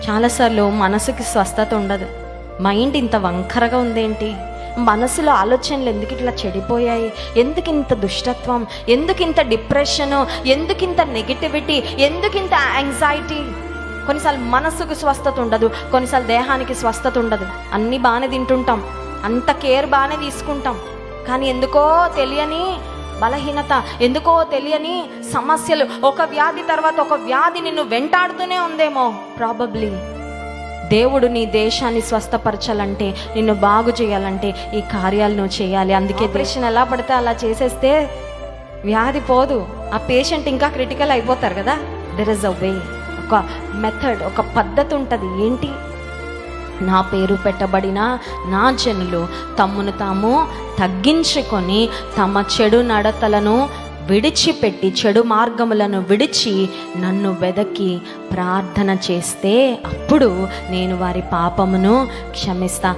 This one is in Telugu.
చాలాసార్లు మనసుకి స్వస్థత ఉండదు. మైండ్ ఇంత వంకరగా ఉందేంటి, మనసులో ఆలోచనలు ఎందుకు ఇట్లా చెడిపోయాయి, ఎందుకు ఇంత దుష్టత్వం, ఎందుకు ఇంత డిప్రెషను, ఎందుకు ఇంత నెగిటివిటీ, ఎందుకు ఇంత యాంగ్జైటీ. కొన్నిసార్లు మనసుకు స్వస్థత ఉండదు, కొన్నిసార్లు దేహానికి స్వస్థత ఉండదు. అన్నీ బాగానే తింటుంటాం, అంత కేర్ బాగానే తీసుకుంటాం, కానీ ఎందుకో తెలియని బలహీనత, ఎందుకో తెలియని సమస్యలు, ఒక వ్యాధి తర్వాత ఒక వ్యాధి నిన్ను వెంటాడుతూనే ఉందేమో. ప్రాబబ్లీ దేవుడు నీ దేశాన్ని స్వస్థపరచాలంటే, నిన్ను బాగు చేయాలంటే ఈ కార్యాలు నువ్వు చేయాలి. అందుకే ఆపరేషన్ ఎలా పడితే అలా చేసేస్తే వ్యాధి పోదు, ఆ పేషెంట్ ఇంకా క్రిటికల్ అయిపోతారు కదా. దెర్ ఇస్ అ వే, ఒక మెథడ్, ఒక పద్ధతి ఉంటుంది. ఏంటి? నా పేరు పెట్టబడిన నా జనులు తమ్మును తాము తగ్గించుకొని తమ చెడు నడతలను విడిచిపెట్టి, చెడు మార్గములను విడిచి నన్ను వెదకి ప్రార్థన చేస్తే అప్పుడు నేను వారి పాపమును క్షమిస్తా.